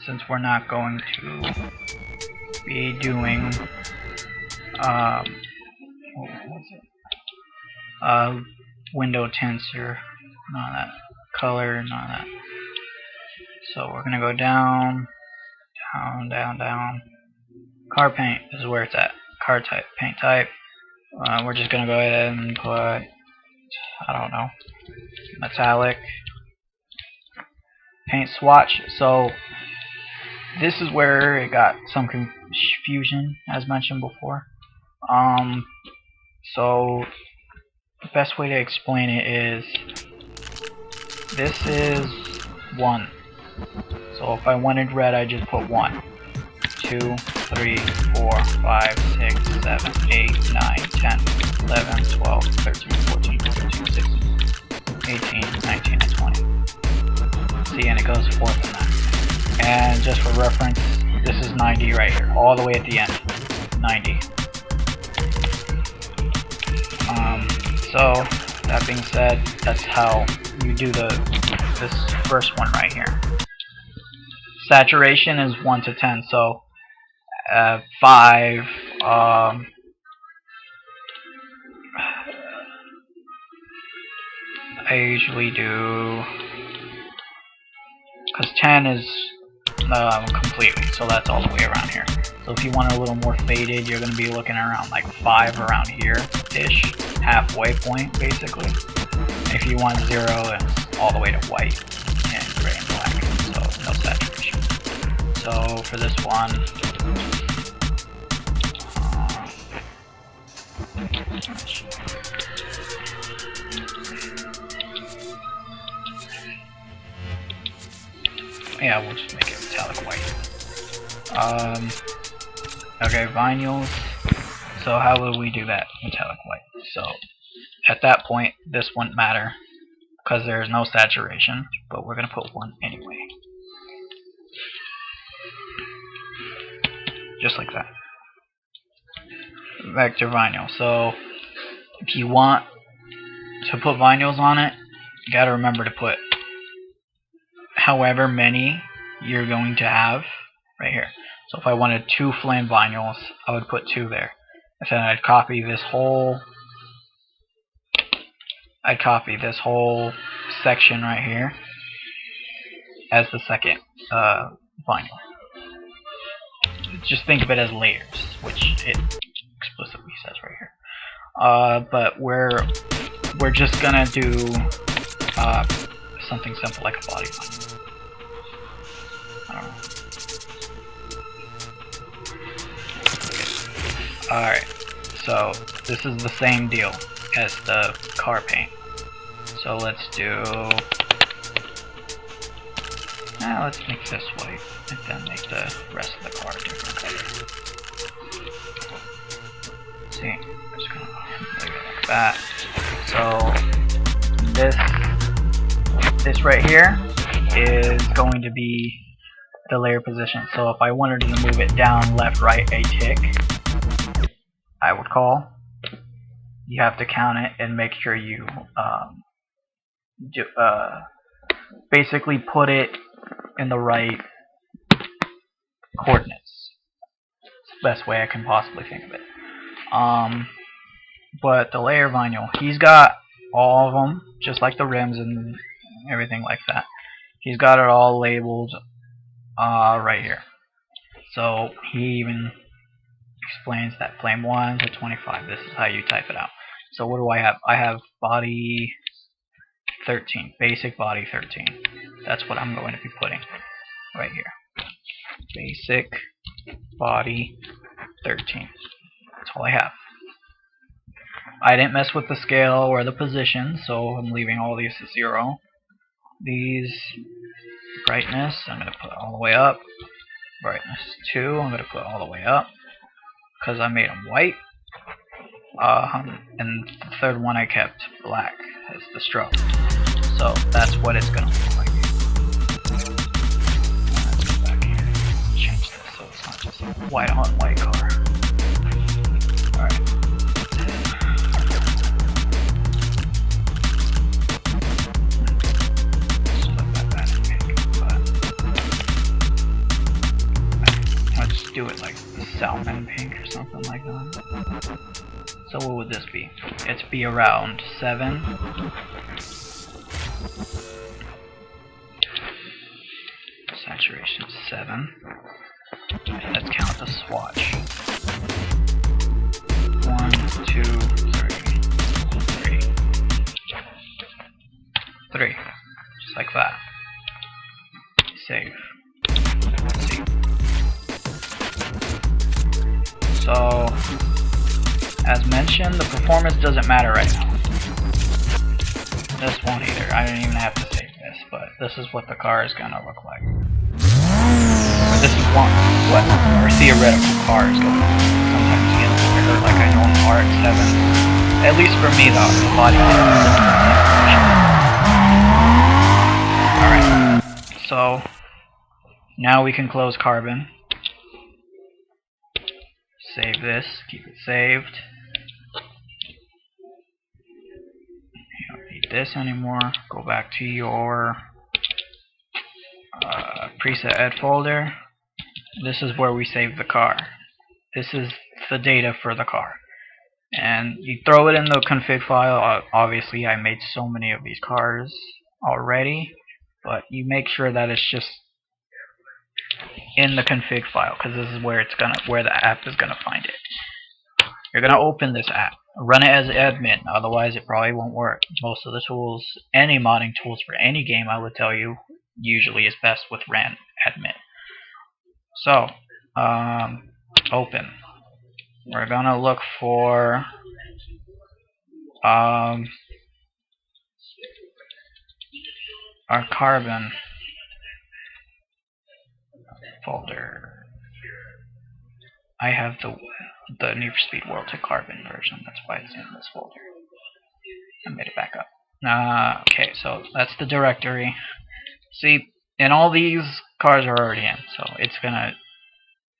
since we're not going to be doing what was it? Window tints or none of that, color, none of that. So we're gonna go down, down, down, down. Car paint is where it's at. Car type, paint type. We're just gonna go ahead and put, I don't know, metallic. Paint swatch. So this is where it got some confusion, as mentioned before. So the best way to explain it is, this is 1. So if I wanted red, I just put 1, 2, 3, 4, 5, 6, 7, 8, 9, 10, 11, 12, 13, 14, 15, 16, 18, 19, and 20. See, and it goes forth in that. And just for reference, this is 90 right here, all the way at the end. 90. So that being said, that's how you do this first one right here. Saturation is 1 to 10, so 5. I usually do, because 10 is completely, so that's all the way around here. So if you want it a little more faded, you're going to be looking around like 5 around here-ish, halfway point basically. If you want 0, it's all the way to white and gray and black, so no saturation. So for this one, yeah, we'll just make it metallic white. Okay, vinyls. So how will we do that? Metallic white. So at that point, this wouldn't matter because there's no saturation, but we're gonna put 1 anyway. Just like that. Back to vinyl. So if you want to put vinyls on it, you gotta remember to put however many you're going to have right here. So if I wanted 2 flame vinyls, I would put 2 there. And then I'd copy this whole section right here as the second vinyl. Just think of it as layers, which it explicitly says right here. But we're just gonna do something simple like a body vinyl. I don't know. Alright, so this is the same deal as the car paint. So let's do, let's make this white and then make the rest of the car a different color. See, I'm just gonna leave it like that. So this right here is going to be the layer position. So if I wanted to move it down, left, right, a tick, I would call. You have to count it and make sure you basically put it in the right coordinates. It's the best way I can possibly think of it. But the layer vinyl, he's got all of them, just like the rims and everything like that. He's got it all labeled right here. So he even explains that flame 1 to 25. This is how you type it out. So what do I have? I have body 13, basic body 13. That's what I'm going to be putting right here. Basic body 13. That's all I have. I didn't mess with the scale or the position, so I'm leaving all these to 0. These brightness, I'm going to put all the way up. Brightness 2, I'm going to put all the way up because I made them white. And the third one I kept black as the stroke. So that's what it's going to look like. Let's go back here and change this so it's not just a white on white car. Alright. do it like salmon pink or something like that. So what would this be? It'd be around 7. Saturation 7. Let's count the swatch. 1, 2, 3. 3. Just like that. Save. Let's see. So, as mentioned, the performance doesn't matter right now. This won't either. I don't even have to save this, but this is what the car is gonna look like. Or this is what our theoretical car is going to look like. Sometimes you get bigger, like I know in RX-7. At least for me, though, the body Alright, so now we can close Carbon. Save this, keep it saved. You don't need this anymore. Go back to your preset ed folder. This is where we save the car. This is the data for the car. And you throw it in the config file. Obviously, I made so many of these cars already, but you make sure that it's just in the config file, because this is where the app is gonna find it. You're gonna open this app, run it as admin, otherwise it probably won't work. Most of the tools, any modding tools for any game, I would tell you, usually is best with ran admin. So, open. We're gonna look for our Carbon folder. I have the Need for Speed World to Carbon version. That's why it's in this folder. I made it back up. Okay, so that's the directory. See, and all these cars are already in, so it's gonna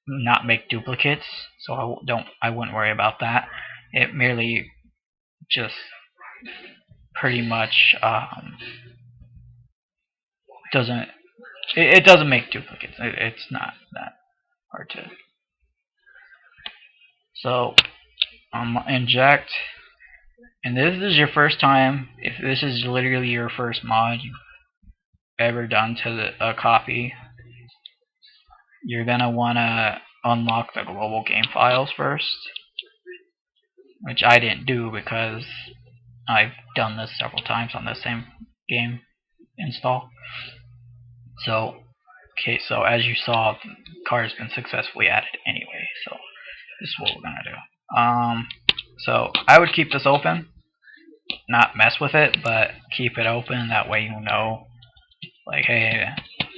not make duplicates. So I wouldn't worry about that. It merely just pretty much doesn't. It doesn't make duplicates. It's not that hard to. So, inject, and this is your first time. If this is literally your first mod you've ever done to a copy, you're gonna wanna unlock the global game files first, which I didn't do because I've done this several times on the same game install. So, okay, so as you saw, the car has been successfully added anyway, so this is what we're gonna do. So I would keep this open, not mess with it, but keep it open. That way you know, like, hey,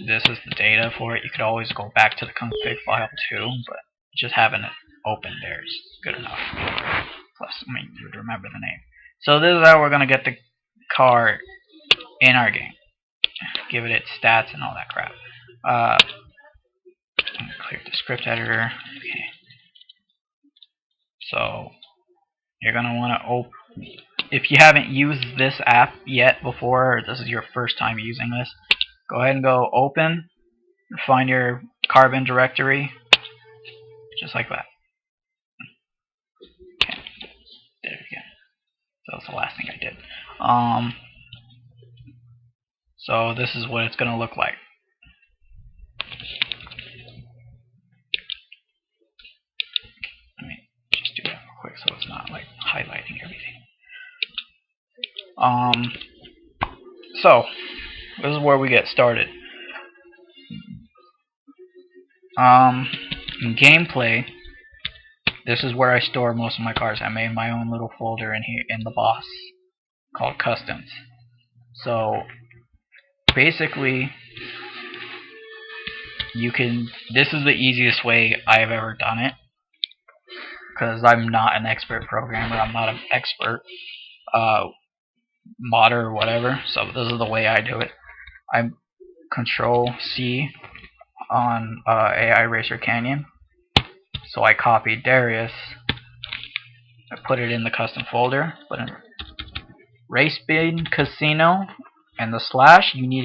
this is the data for it. You could always go back to the config file too, but just having it open there is good enough. Plus, I mean, you would remember the name. So this is how we're gonna get the car in our game. Give it its stats and all that crap. Clear the script editor. Okay. So you're gonna want to open. If you haven't used this app yet before, or this is your first time using this, go ahead and go open, find your Carbon directory, just like that. Okay, did it again. So that's the last thing I did. So this is what it's gonna look like. Let me just do that real quick so it's not like highlighting everything. So this is where we get started. In gameplay, this is where I store most of my cars. I made my own little folder in here in the boss called customs. So basically, this is the easiest way I've ever done it, because I'm not an expert programmer. I'm not an expert modder or whatever. So this is the way I do it. I Control C on AI Racer Canyon. So I copied Darius. I put it in the custom folder. Put in Race Bin Casino and the slash. You need